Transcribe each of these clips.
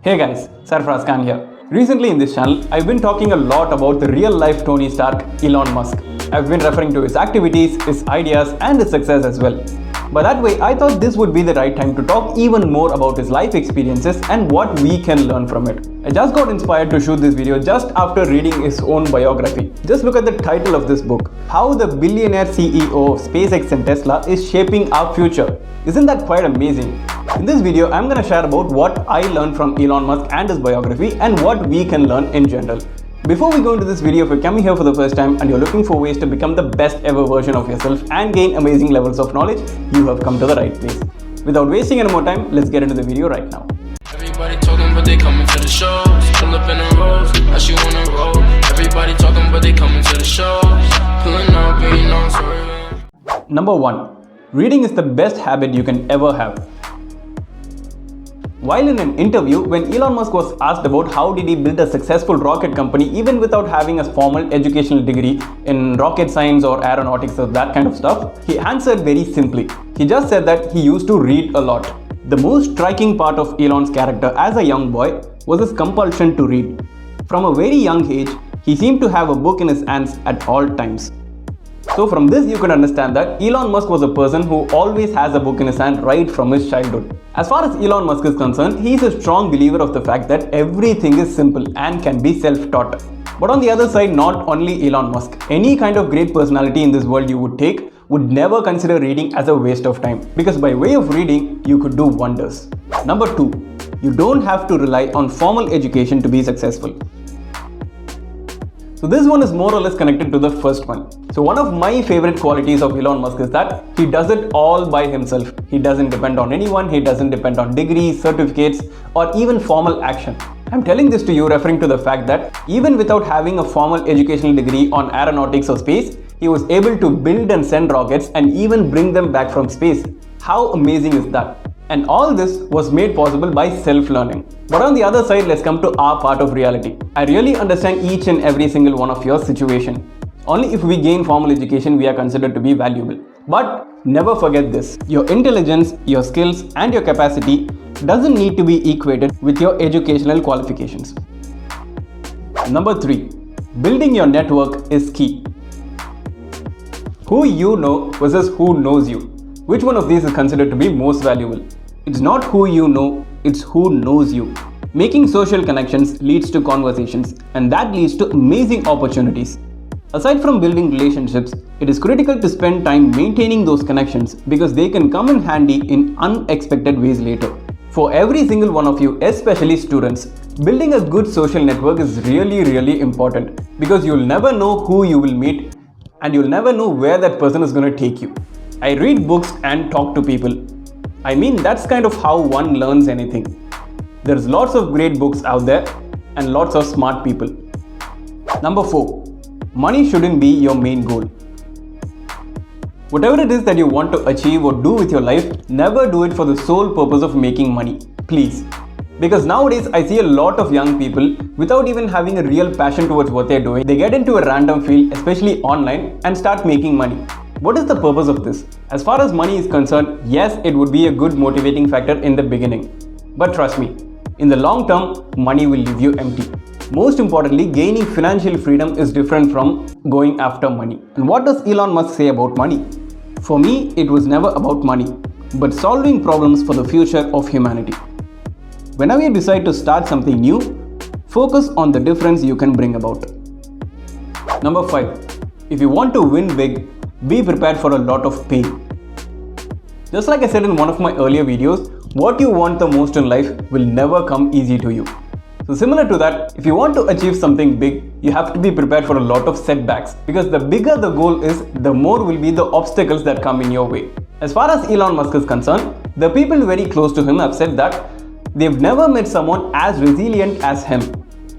Hey guys, Sarfraz Khan here. Recently in this channel, I've been talking a lot about the real life Tony Stark, Elon Musk. I've been referring to his activities, his ideas and his success as well. By that way, I thought this would be the right time to talk even more about his life experiences and what we can learn from it. I just got inspired to shoot this video just after reading his own biography. Just look at the title of this book, How the Billionaire CEO of SpaceX and Tesla is Shaping Our Future. Isn't that quite amazing? In this video, I'm going to share about what I learned from Elon Musk and his biography and what we can learn in general. Before we go into this video, if you're coming here for the first time and you're looking for ways to become the best ever version of yourself and gain amazing levels of knowledge, you have come to the right place. Without wasting any more time, let's get into the video right now. Everybody talking but they coming to the shows. Pull up in the roads, how she wanna roll. Everybody talking but they coming to the shows. Pulling up, being on swerving. Number 1. Reading is the best habit you can ever have. While in an interview, when Elon Musk was asked about how did he build a successful rocket company even without having a formal educational degree in rocket science or aeronautics or that kind of stuff, he answered very simply. He just said that he used to read a lot. The most striking part of Elon's character as a young boy was his compulsion to read. From a very young age, he seemed to have a book in his hands at all times. So from this you can understand that Elon Musk was a person who always has a book in his hand right from his childhood. As far as Elon Musk is concerned, he is a strong believer of the fact that everything is simple and can be self-taught. But on the other side, not only Elon Musk, any kind of great personality in this world you would take would never consider reading as a waste of time, because by way of reading, you could do wonders. Number 2, you don't have to rely on formal education to be successful. So this one is more or less connected to the first one. So one of my favorite qualities of Elon Musk is that he does it all by himself. He doesn't depend on anyone, he doesn't depend on degrees, certificates, or even formal action. I'm telling this to you referring to the fact that even without having a formal educational degree on aeronautics or space, he was able to build and send rockets and even bring them back from space. How amazing is that? And all this was made possible by self-learning. But on the other side, let's come to our part of reality. I really understand each and every single one of your situation. Only if we gain formal education, we are considered to be valuable. But never forget this. Your intelligence, your skills, and your capacity doesn't need to be equated with your educational qualifications. Number 3. Building your network is key. Who you know versus who knows you. Which one of these is considered to be most valuable? It's not who you know, it's who knows you. Making social connections leads to conversations, and that leads to amazing opportunities. Aside from building relationships, it is critical to spend time maintaining those connections because they can come in handy in unexpected ways later. For every single one of you, especially students, building a good social network is really important because you'll never know who you will meet and you'll never know where that person is going to take you. I read books and talk to people. I mean, that's kind of how one learns anything. There's lots of great books out there and lots of smart people. Number 4. Money shouldn't be your main goal. Whatever it is that you want to achieve or do with your life, never do it for the sole purpose of making money. Please. Because nowadays I see a lot of young people without even having a real passion towards what they're doing. They get into a random field, especially online, and start making money. What is the purpose of this? As far as money is concerned, yes, it would be a good motivating factor in the beginning. But trust me, in the long term, money will leave you empty. Most importantly, gaining financial freedom is different from going after money. And what does Elon Musk say about money? For me, it was never about money, but solving problems for the future of humanity. Whenever you decide to start something new, focus on the difference you can bring about. Number 5. If you want to win big, be prepared for a lot of pain. Just like I said in one of my earlier videos, what you want the most in life will never come easy to you. So similar to that, if you want to achieve something big, you have to be prepared for a lot of setbacks because the bigger the goal is, the more will be the obstacles that come in your way. As far as Elon Musk is concerned, the people very close to him have said that they've never met someone as resilient as him.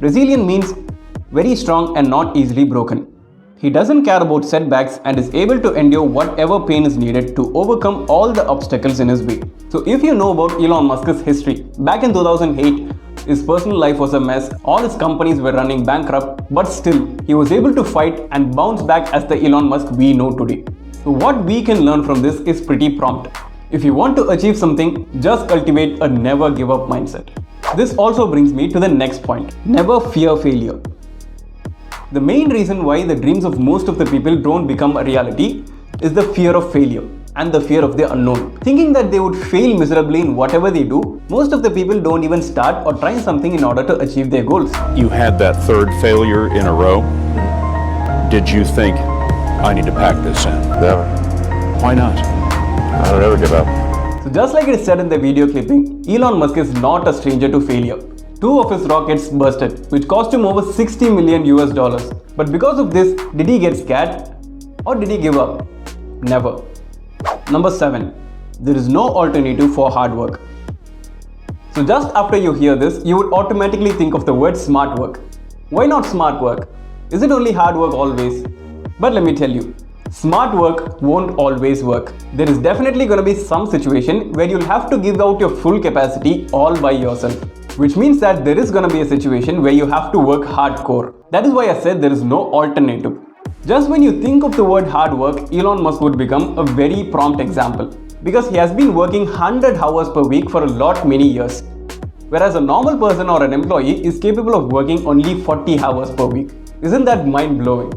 Resilient means very strong and not easily broken. He doesn't care about setbacks and is able to endure whatever pain is needed to overcome all the obstacles in his way. So if you know about Elon Musk's history, back in 2008, his personal life was a mess, all his companies were running bankrupt, but still, he was able to fight and bounce back as the Elon Musk we know today. So what we can learn from this is pretty prompt. If you want to achieve something, just cultivate a never give up mindset. This also brings me to the next point. Never fear failure. The main reason why the dreams of most of the people don't become a reality is the fear of failure and the fear of the unknown. Thinking that they would fail miserably in whatever they do, most of the people don't even start or try something in order to achieve their goals. You had that third failure in a row. Did you think, I need to pack this in? Never. Why not? I don't ever give up. So just like it is said in the video clipping, Elon Musk is not a stranger to failure. 2 of his rockets busted, which cost him over 60 million US dollars. But because of this, did he get scared? Or did he give up? Never. Number 7. There is no alternative for hard work. So just after you hear this, you would automatically think of the word smart work. Why not smart work? Is it only hard work always? But let me tell you, smart work won't always work. There is definitely going to be some situation where you'll have to give out your full capacity all by yourself. Which means that there is going to be a situation where you have to work hardcore. That is why I said there is no alternative. Just when you think of the word hard work, Elon Musk would become a very prompt example. Because he has been working 100 hours per week for many years. Whereas a normal person or an employee is capable of working only 40 hours per week. Isn't that mind-blowing?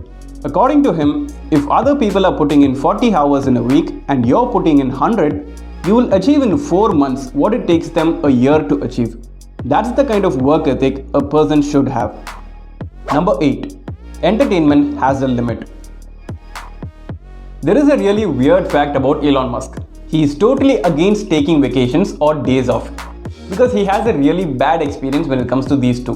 According to him, if other people are putting in 40 hours in a week and you're putting in 100, you will achieve in 4 months what it takes them a year to achieve. That's the kind of work ethic a person should have. Number 8. Entertainment has a limit. There is a really weird fact about Elon Musk. He is totally against taking vacations or days off because he has a really bad experience when it comes to these two.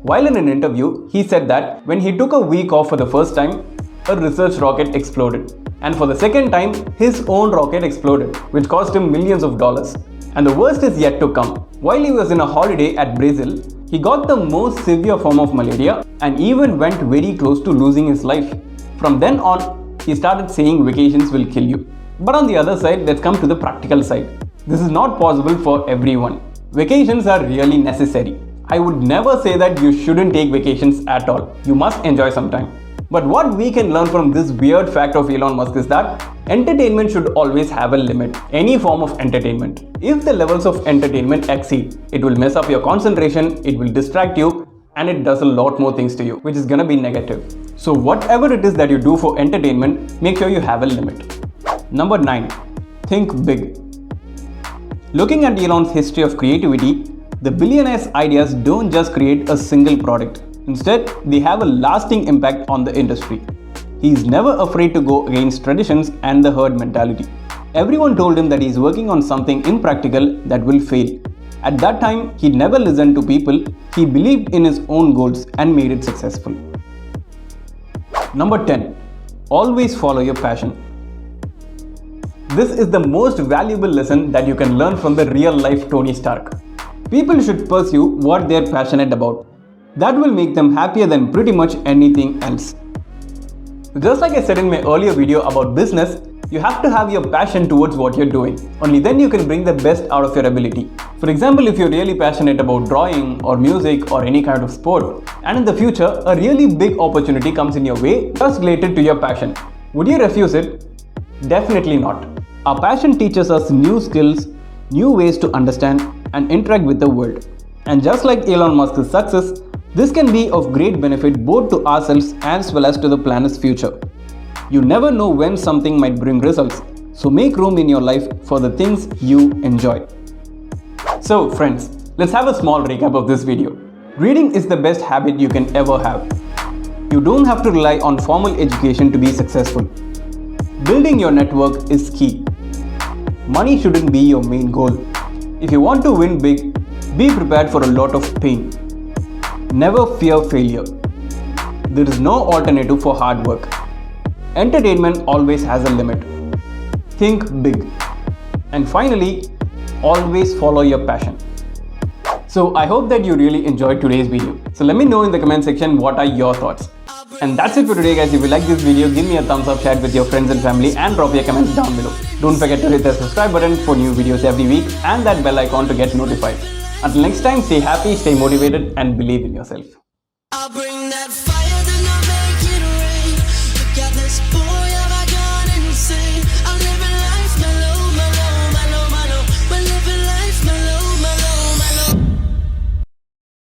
While in an interview, he said that when he took a week off for the first time, a research rocket exploded. And for the second time, his own rocket exploded, which cost him millions of dollars. And the worst is yet to come. While he was in a holiday at Brazil, he got the most severe form of malaria and even went very close to losing his life. From then on, he started saying vacations will kill you. But on the other side, let's come to the practical side. This is not possible for everyone. Vacations are really necessary. I would never say that you shouldn't take vacations at all. You must enjoy some time. But what we can learn from this weird fact of Elon Musk is that entertainment should always have a limit. Any form of entertainment. If the levels of entertainment exceed, it will mess up your concentration, it will distract you, and it does a lot more things to you, which is gonna be negative. So whatever it is that you do for entertainment, make sure you have a limit. Number 9. Think big. Looking at Elon's history of creativity, the billionaire's ideas don't just create a single product. Instead, they have a lasting impact on the industry. He is never afraid to go against traditions and the herd mentality. Everyone told him that he is working on something impractical that will fail. At that time, he never listened to people. He believed in his own goals and made it successful. Number 10. Always follow your passion. This is the most valuable lesson that you can learn from the real-life Tony Stark. People should pursue what they're passionate about. That will make them happier than pretty much anything else. Just like I said in my earlier video about business, you have to have your passion towards what you're doing. Only then you can bring the best out of your ability. For example, if you're really passionate about drawing or music or any kind of sport, and in the future, a really big opportunity comes in your way just related to your passion, would you refuse it? Definitely not. Our passion teaches us new skills, new ways to understand and interact with the world. And just like Elon Musk's success, this can be of great benefit both to ourselves as well as to the planet's future. You never know when something might bring results, so make room in your life for the things you enjoy. So friends, let's have a small recap of this video. Reading is the best habit you can ever have. You don't have to rely on formal education to be successful. Building your network is key. Money shouldn't be your main goal. If you want to win big, be prepared for a lot of pain. Never fear failure. There is no alternative for hard work. Entertainment always has a limit. Think big. And finally, always follow your passion. So I hope that you really enjoyed today's video. So let me know in the comment section what are your thoughts. And that's it for today guys. If you like this video, give me a thumbs up, share it with your friends and family and drop your comments down below. Don't forget to hit the subscribe button for new videos every week and that bell icon to get notified. Until next time, stay happy, stay motivated and believe in yourself.